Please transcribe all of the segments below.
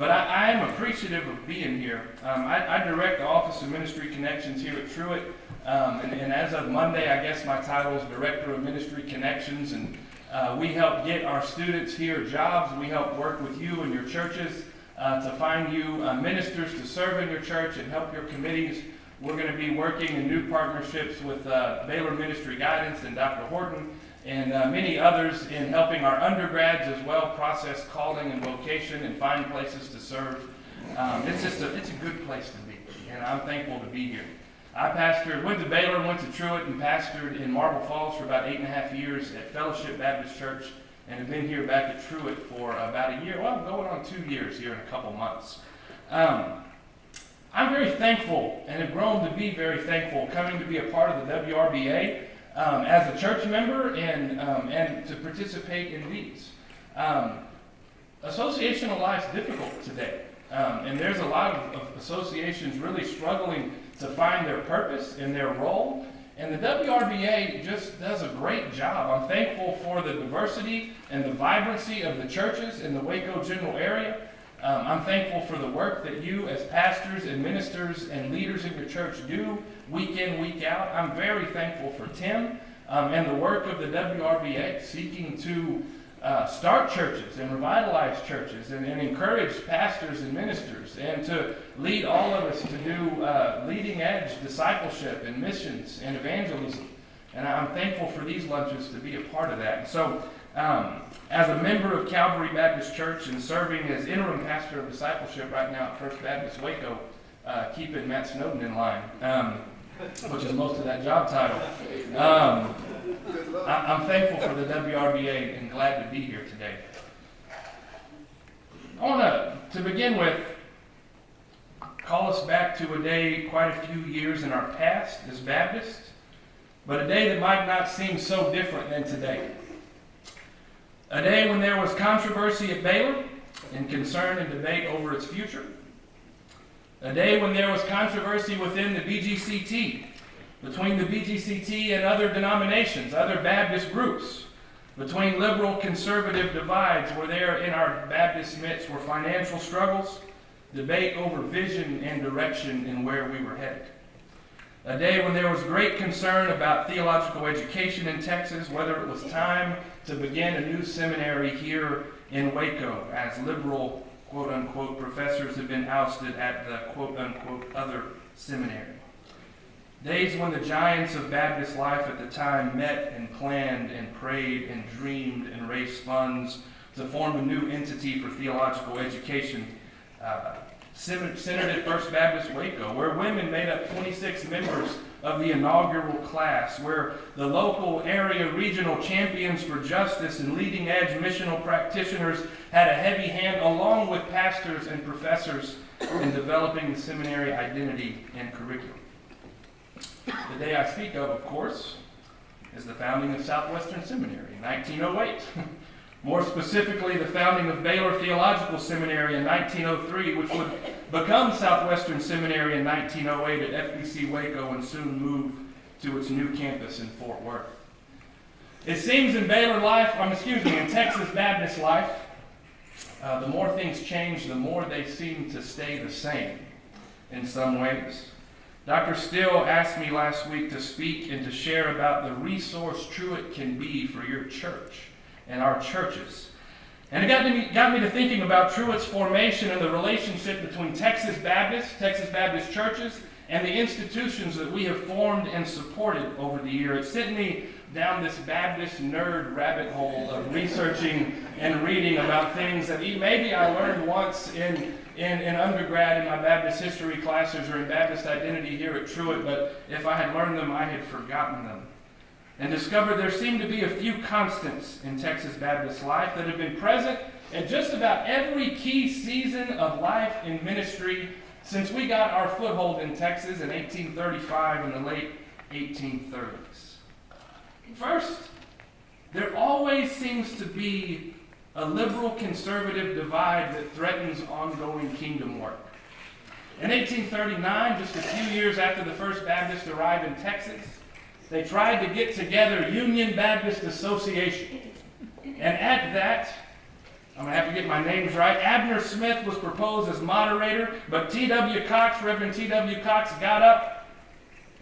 But I am appreciative of being here. I direct the Office of Ministry Connections here at Truett, and as of Monday, I guess my title is Director of Ministry Connections, and we help get our students here jobs. We help work with you and your churches to find you ministers to serve in your church and help your committees. We're going to be working in new partnerships with Baylor Ministry Guidance and Dr. Horton and many others in helping our undergrads as well process calling and vocation and find places to serve. It's a good place to be, and I'm thankful to be here. I went to Baylor, went to Truett, and pastored in Marble Falls for about 8.5 years at Fellowship Baptist Church, and have been here back at Truett for about a year. Well, going on 2 years here in a couple months. I'm very thankful and have grown to be very thankful coming to be a part of the WRBA as a church member and to participate in these. Associational life's difficult today, and there's a lot of associations really struggling to find their purpose and their role, and the WRBA just does a great job. I'm thankful for the diversity and the vibrancy of the churches in the Waco general area. I'm thankful for the work that you as pastors and ministers and leaders in your church do week in, week out. I'm very thankful for Tim and the work of the WRBA seeking to start churches and revitalize churches and encourage pastors and ministers and to lead all of us to do leading edge discipleship and missions and evangelism. And I'm thankful for these lunches to be a part of that. So as a member of Calvary Baptist Church and serving as interim pastor of discipleship right now at First Baptist Waco, keeping Matt Snowden in line, which is most of that job title. I'm thankful for the WRBA and glad to be here today. I want to begin with, call us back to a day quite a few years in our past as Baptists, but a day that might not seem so different than today. A day when there was controversy at Baylor and concern and debate over its future. A day when there was controversy within the BGCT, between the BGCT and other denominations, other Baptist groups, between liberal conservative divides where there in our Baptist midst were financial struggles, debate over vision and direction and where we were headed. A day when there was great concern about theological education in Texas, whether it was time to begin a new seminary here in Waco, as liberal, quote-unquote, professors have been ousted at the, quote-unquote, other seminary. Days when the giants of Baptist life at the time met and planned and prayed and dreamed and raised funds to form a new entity for theological education, centered at First Baptist Waco, where women made up 26 members of the inaugural class, where the local area regional champions for justice and leading edge missional practitioners had a heavy hand along with pastors and professors in developing the seminary identity and curriculum. The day I speak of course, is the founding of Southwestern Seminary in 1908. More specifically, the founding of Baylor Theological Seminary in 1903, which would become Southwestern Seminary in 1908 at FBC Waco and soon move to its new campus in Fort Worth. It seems in Baylor life, in Texas Baptist life, the more things change, the more they seem to stay the same in some ways. Dr. Still asked me last week to speak and to share about the resource Truett can be for your church and our churches. And it got me to thinking about Truett's formation and the relationship between Texas Baptist churches, and the institutions that we have formed and supported over the year. It sent me down this Baptist nerd rabbit hole of researching and reading about things that maybe I learned once in undergrad in my Baptist history classes or in Baptist identity here at Truett, but if I had learned them, I had forgotten them. And discovered there seemed to be a few constants in Texas Baptist life that have been present in just about every key season of life in ministry since we got our foothold in Texas in 1835 and the late 1830s. First, there always seems to be a liberal-conservative divide that threatens ongoing kingdom work. In 1839, just a few years after the First Baptists arrived in Texas, they tried to get together Union Baptist Association. And at that, I'm going to have to get my names right. Abner Smith was proposed as moderator, but T.W. Cox, Reverend T.W. Cox, got up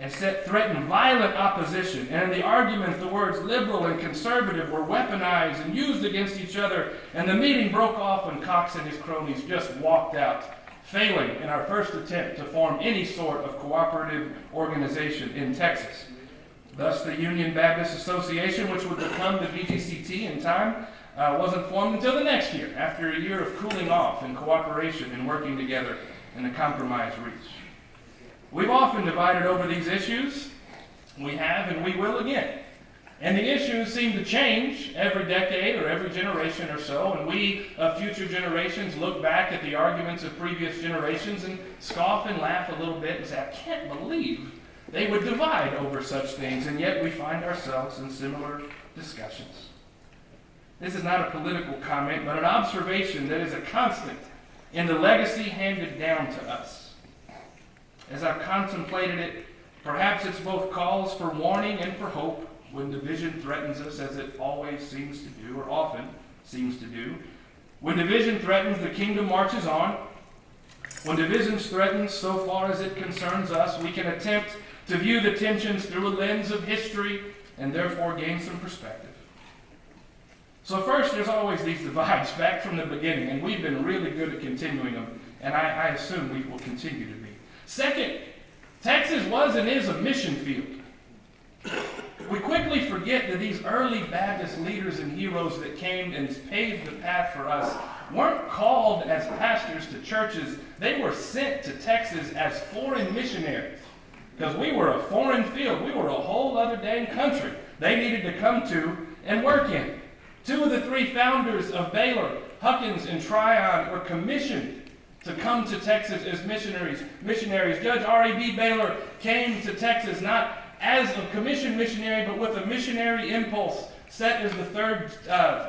and threatened violent opposition. And in the argument, the words liberal and conservative were weaponized and used against each other. And the meeting broke off when Cox and his cronies just walked out, failing in our first attempt to form any sort of cooperative organization in Texas. Thus, the Union Baptist Association, which would become the VGCT in time, wasn't formed until the next year, after a year of cooling off and cooperation and working together in a compromise reached. We've often divided over these issues. We have and we will again. And the issues seem to change every decade or every generation or so, and we of future generations look back at the arguments of previous generations and scoff and laugh a little bit and say, I can't believe they would divide over such things, and yet we find ourselves in similar discussions. This is not a political comment, but an observation that is a constant in the legacy handed down to us. As I've contemplated it, perhaps it's both cause for warning and for hope when division threatens us, as it always seems to do, or often seems to do. When division threatens, the kingdom marches on. When division threatens, so far as it concerns us, we can attempt to view the tensions through a lens of history and therefore gain some perspective. So first, there's always these divides back from the beginning, and we've been really good at continuing them, and I assume we will continue to be. Second, Texas was and is a mission field. We quickly forget that these early Baptist leaders and heroes that came and paved the path for us weren't called as pastors to churches. They were sent to Texas as foreign missionaries, because we were a foreign field. We were a whole other dang country they needed to come to and work in. Two of the three founders of Baylor, Huckins and Tryon, were commissioned to come to Texas as missionaries. Judge R.E.B. Baylor came to Texas not as a commissioned missionary, but with a missionary impulse, set as the third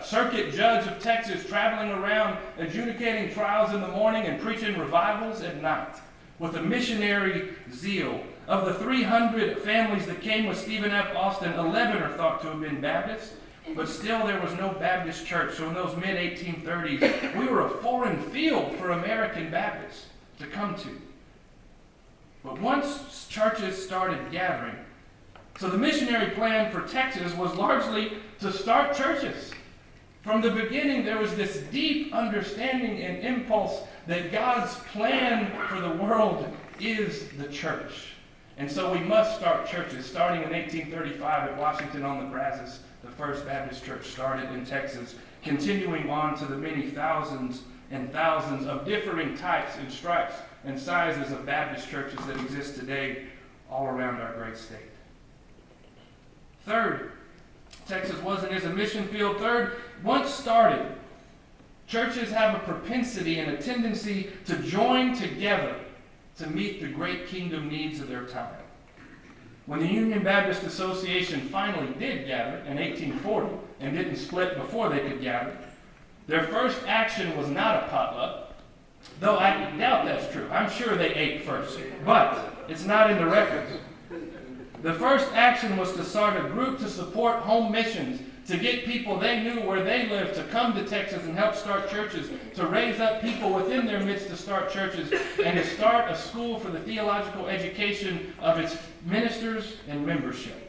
circuit judge of Texas, traveling around adjudicating trials in the morning and preaching revivals at night, with a missionary zeal. Of the 300 families that came with Stephen F. Austin, 11 are thought to have been Baptist. But still, there was no Baptist church. So in those mid-1830s, we were a foreign field for American Baptists to come to. But once churches started gathering, so the missionary plan for Texas was largely to start churches. From the beginning, there was this deep understanding and impulse that God's plan for the world is the church. And so we must start churches. Starting in 1835 at Washington on the Brazos, the first Baptist church started in Texas, continuing on to the many thousands and thousands of differing types and stripes and sizes of Baptist churches that exist today all around our great state. Third, Texas was and is a mission field. Third, once started, churches have a propensity and a tendency to join together to meet the great kingdom needs of their time. When the Union Baptist Association finally did gather in 1840 and didn't split before they could gather, their first action was not a potluck, though I doubt that's true. I'm sure they ate first, but it's not in the records. The first action was to start a group to support home missions, to get people they knew where they lived to come to Texas and help start churches, to raise up people within their midst to start churches, and to start a school for the theological education of its ministers and membership.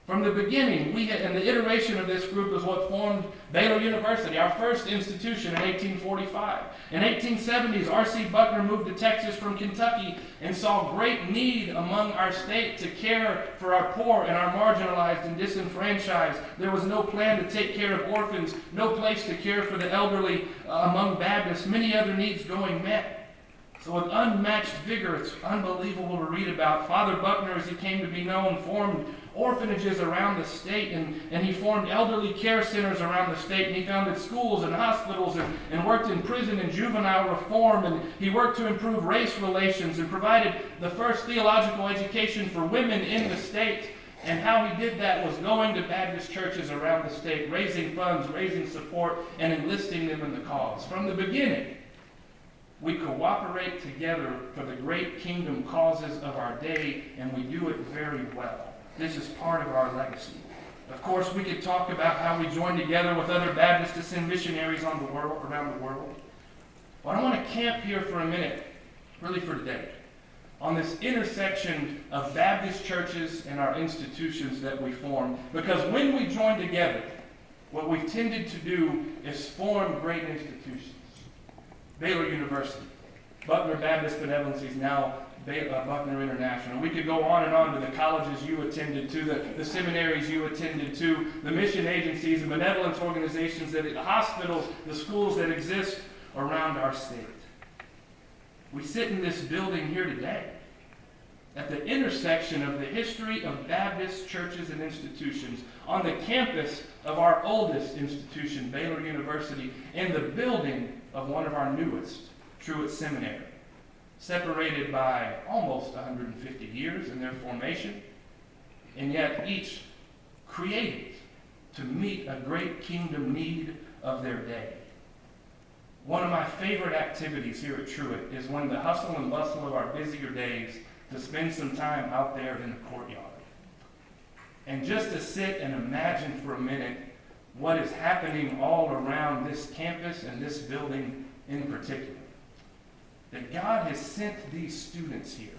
From the beginning, and the iteration of this group is what formed Baylor University, our first institution in 1845. In 1870s, R.C. Buckner moved to Texas from Kentucky and saw great need among our state to care for our poor and our marginalized and disenfranchised. There was no plan to take care of orphans, no place to care for the elderly among Baptists, many other needs going met. So with unmatched vigor, it's unbelievable to read about. Father Buckner, as he came to be known, formed orphanages around the state, and he formed elderly care centers around the state, and he founded schools and hospitals and worked in prison and juvenile reform, and he worked to improve race relations and provided the first theological education for women in the state. And how he did that was going to Baptist churches around the state, raising funds, raising support, and enlisting them in the cause. From the beginning, we cooperate together for the great kingdom causes of our day, and we do it very well. This is part of our legacy. Of course, we could talk about how we join together with other Baptists to send missionaries around the world. But I want to camp here for a minute, really for today, on this intersection of Baptist churches and our institutions that we form. Because when we join together, what we've tended to do is form great institutions. Baylor University, Buckner Baptist Benevolency is now Buckner International. We could go on to the colleges you attended to, the seminaries you attended to, the mission agencies and benevolence organizations, the hospitals, the schools that exist around our state. We sit in this building here today at the intersection of the history of Baptist churches and institutions on the campus of our oldest institution, Baylor University, in the building of one of our newest, Truett Seminary, separated by almost 150 years in their formation, and yet each created to meet a great kingdom need of their day. One of my favorite activities here at Truett is when the hustle and bustle of our busier days to spend some time out there in the courtyard. And just to sit and imagine for a minute what is happening all around this campus and this building in particular. That God has sent these students here.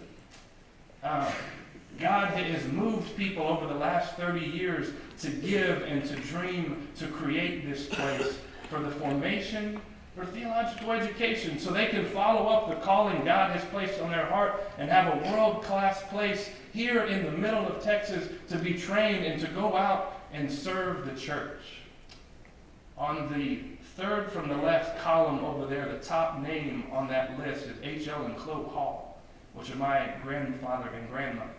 God has moved people over the last 30 years to give and to dream, to create this place for the formation, for theological education, so they can follow up the calling God has placed on their heart and have a world-class place here in the middle of Texas to be trained and to go out and serve the church. On the third from the left column over there, the top name on that list is H.L. and Chloe Hall, which are my grandfather and grandmother.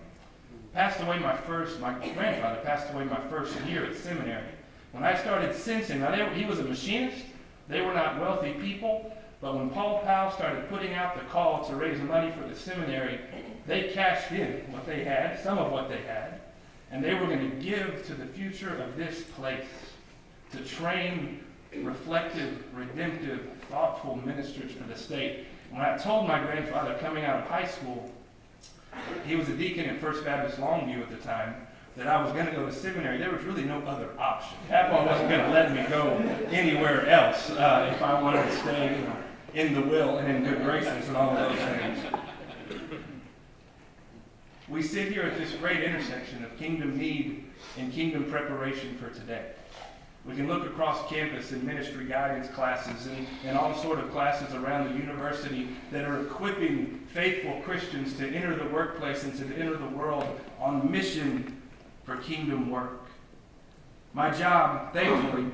My grandfather passed away my first year at seminary. When I started sensing, he was a machinist. They were not wealthy people, but when Paul Powell started putting out the call to raise money for the seminary, they cashed in what they had, some of what they had, and they were going to give to the future of this place to train reflective, redemptive, thoughtful ministers for the state. When I told my grandfather coming out of high school, he was a deacon at First Baptist Longview at the time, that I was going to go to seminary, there was really no other option. Papa wasn't going to let me go anywhere else if I wanted to stay in the will and in good graces and all of those things. We sit here at this great intersection of kingdom need and kingdom preparation for today. We can look across campus in ministry guidance classes and all sort of classes around the university that are equipping faithful Christians to enter the workplace and to enter the world on mission for kingdom work. My job, thankfully,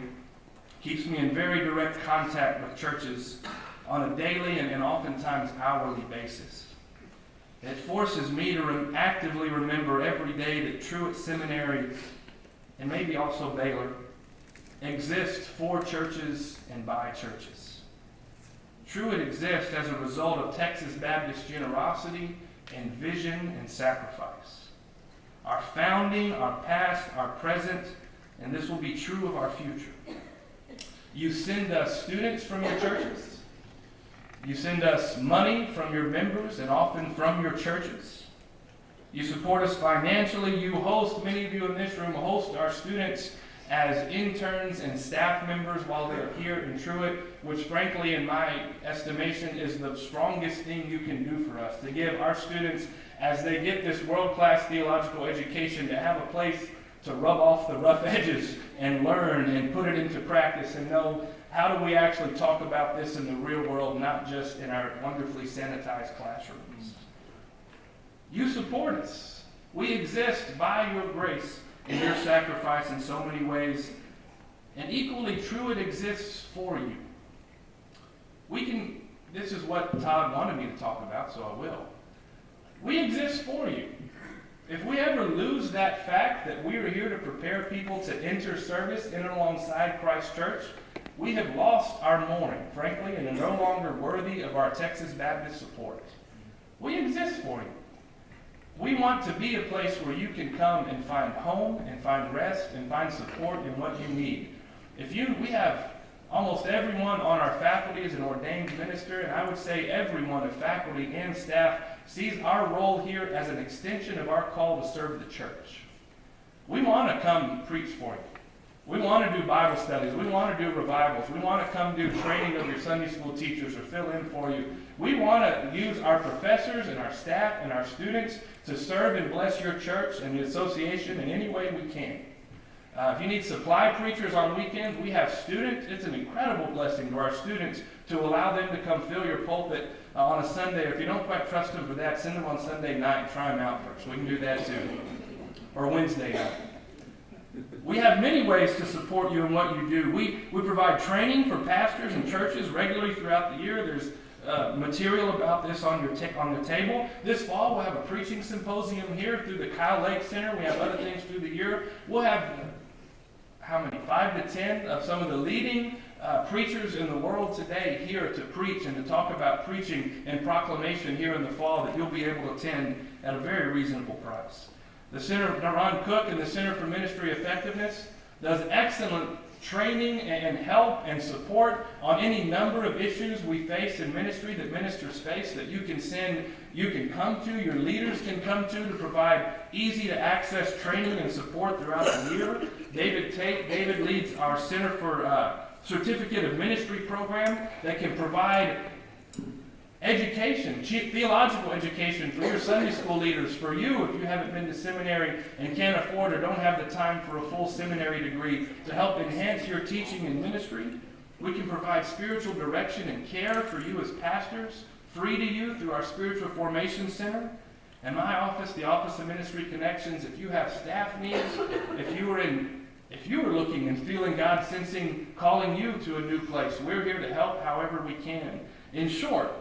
keeps me in very direct contact with churches on a daily and oftentimes hourly basis. It forces me to actively remember every day that Truett Seminary, and maybe also Baylor, exist for churches and by churches. Truett exists as a result of Texas Baptist generosity and vision and sacrifice. Our founding, our past, our present, and this will be true of our future. You send us students from your churches. You send us money from your members and often from your churches. You support us financially. You host, many of you in this room, host our students as interns and staff members while they're here in Truett, which frankly, in my estimation, is the strongest thing you can do for us, to give our students, as they get this world-class theological education, to have a place to rub off the rough edges and learn and put it into practice and know how do we actually talk about this in the real world, not just in our wonderfully sanitized classrooms. You support us. We exist by your grace and your sacrifice in so many ways. And equally true, it exists for you. This is what Todd wanted me to talk about, so I will. We exist for you. If we ever lose that fact that we are here to prepare people to enter service in and alongside Christ Church, we have lost our mourning, frankly, and are no longer worthy of our Texas Baptist support. We exist for you. We want to be a place where you can come and find home and find rest and find support in what you need. We have almost everyone on our faculty is an ordained minister, and I would say everyone of faculty and staff sees our role here as an extension of our call to serve the church. We want to come preach for you. We want to do Bible studies. We want to do revivals. We want to come do training of your Sunday school teachers or fill in for you. We want to use our professors and our staff and our students to serve and bless your church and the association in any way we can. If you need supply preachers on weekends, we have students. It's an incredible blessing to our students to allow them to come fill your pulpit on a Sunday. If you don't quite trust them for that, send them on Sunday night and try them out first. We can do that too. Or Wednesday night. We have many ways to support you in what you do. We provide training for pastors and churches regularly throughout the year. There's material about this on the table. This fall, we'll have a preaching symposium here through the Kyle Lake Center. We have other things through the year. We'll have, 5 to 10 of some of the leading preachers in the world today here to preach and to talk about preaching and proclamation here in the fall that you'll be able to attend at a very reasonable price. The Center, Ron Cook and the Center for Ministry Effectiveness does excellent training and help and support on any number of issues we face in ministry that ministers face that you can come to, your leaders can come to provide easy to access training and support throughout the year. David leads our Center for Certificate of Ministry program that can provide education, theological education for your Sunday school leaders, for you if you haven't been to seminary and can't afford or don't have the time for a full seminary degree, to help enhance your teaching and ministry. We can provide spiritual direction and care for you as pastors, free to you through our Spiritual Formation Center. And my office, the Office of Ministry Connections, if you have staff needs, if you were looking and feeling God sensing, calling you to a new place, we're here to help however we can. In short,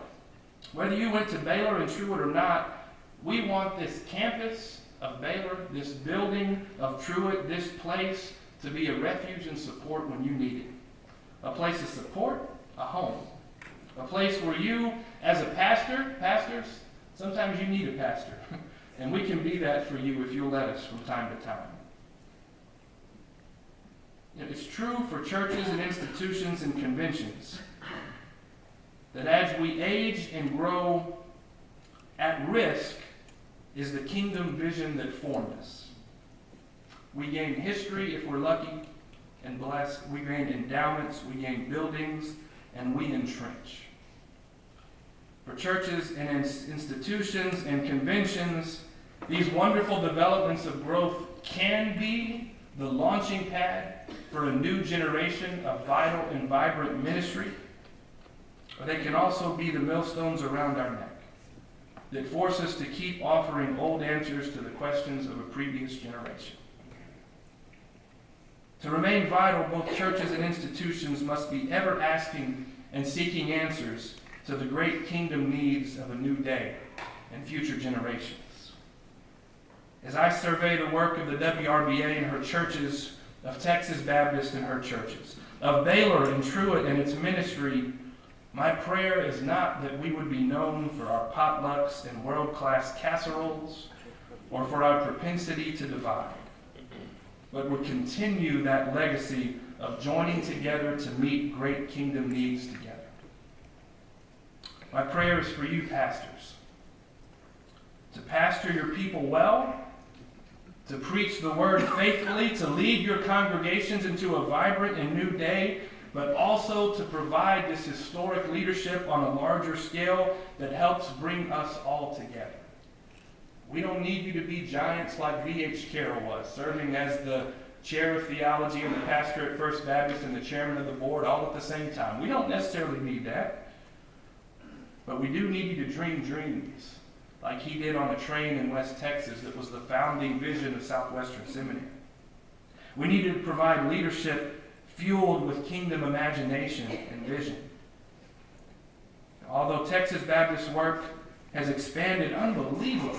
whether you went to Baylor and Truett or not, we want this campus of Baylor, this building of Truett, this place to be a refuge and support when you need it. A place of support, a home. A place where you, as a pastors, sometimes you need a pastor. And we can be that for you if you'll let us from time to time. It's true for churches and institutions and conventions that as we age and grow, at risk is the kingdom vision that formed us. We gain history if we're lucky and blessed. We gain endowments, we gain buildings, and we entrench. For churches and institutions and conventions, these wonderful developments of growth can be the launching pad for a new generation of vital and vibrant ministry. Or they can also be the millstones around our neck that force us to keep offering old answers to the questions of a previous generation. To remain vital, both churches and institutions must be ever asking and seeking answers to the great kingdom needs of a new day and future generations. As I survey the work of the WRBA and her churches, of Texas Baptist and her churches, of Baylor and Truett and its ministry, my prayer is not that we would be known for our potlucks and world-class casseroles or for our propensity to divide, but would continue that legacy of joining together to meet great kingdom needs together. My prayer is for you pastors, to pastor your people well, to preach the word faithfully, to lead your congregations into a vibrant and new day, but also to provide this historic leadership on a larger scale that helps bring us all together. We don't need you to be giants like V.H. Carroll was, serving as the chair of theology and the pastor at First Baptist and the chairman of the board all at the same time. We don't necessarily need that. But we do need you to dream dreams, like he did on a train in West Texas that was the founding vision of Southwestern Seminary. We need to provide leadership fueled with kingdom imagination and vision. Although Texas Baptist work has expanded unbelievably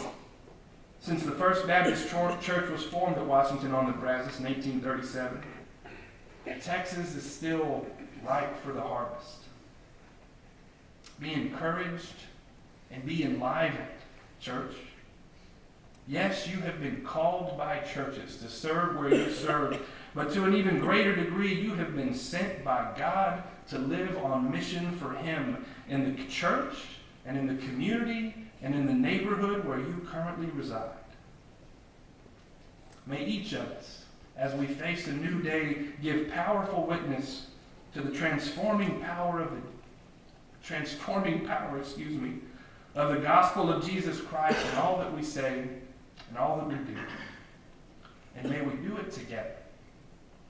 since the First Baptist Church was formed at Washington on the Brazos in 1837, Texas is still ripe for the harvest. Be encouraged and be enlivened, church. Yes, you have been called by churches to serve where you serve, but to an even greater degree, you have been sent by God to live on mission for Him in the church and in the community and in the neighborhood where you currently reside. May each of us, as we face a new day, give powerful witness to the transforming power, of the gospel of Jesus Christ in all that we say and all that we do. And may we do it together,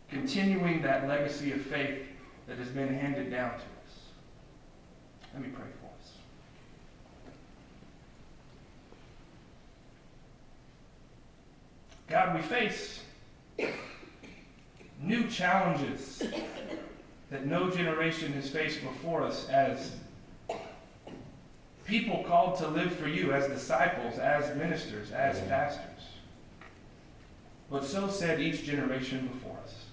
continuing that legacy of faith that has been handed down to us. Let me pray for us. God, we face new challenges that no generation has faced before us as people called to live for you, as disciples, as ministers, as pastors. But so said each generation before us.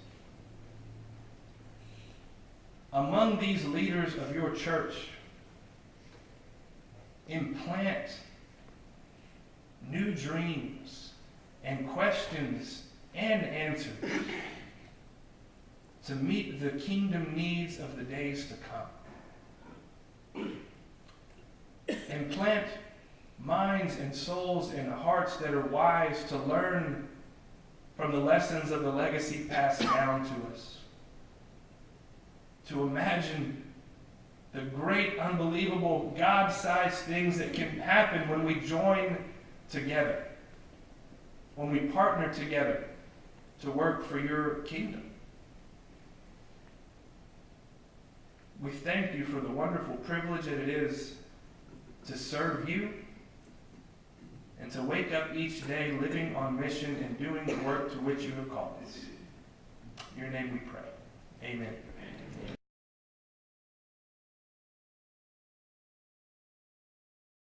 Among these leaders of your church, implant new dreams and questions and answers to meet the kingdom needs of the days to come. Implant minds and souls and hearts that are wise to learn from the lessons of the legacy passed down to us. To imagine the great, unbelievable, God-sized things that can happen when we join together, when we partner together to work for your kingdom. We thank you for the wonderful privilege that it is to serve you and to wake up each day living on mission and doing the work to which you have called us. In your name we pray. Amen.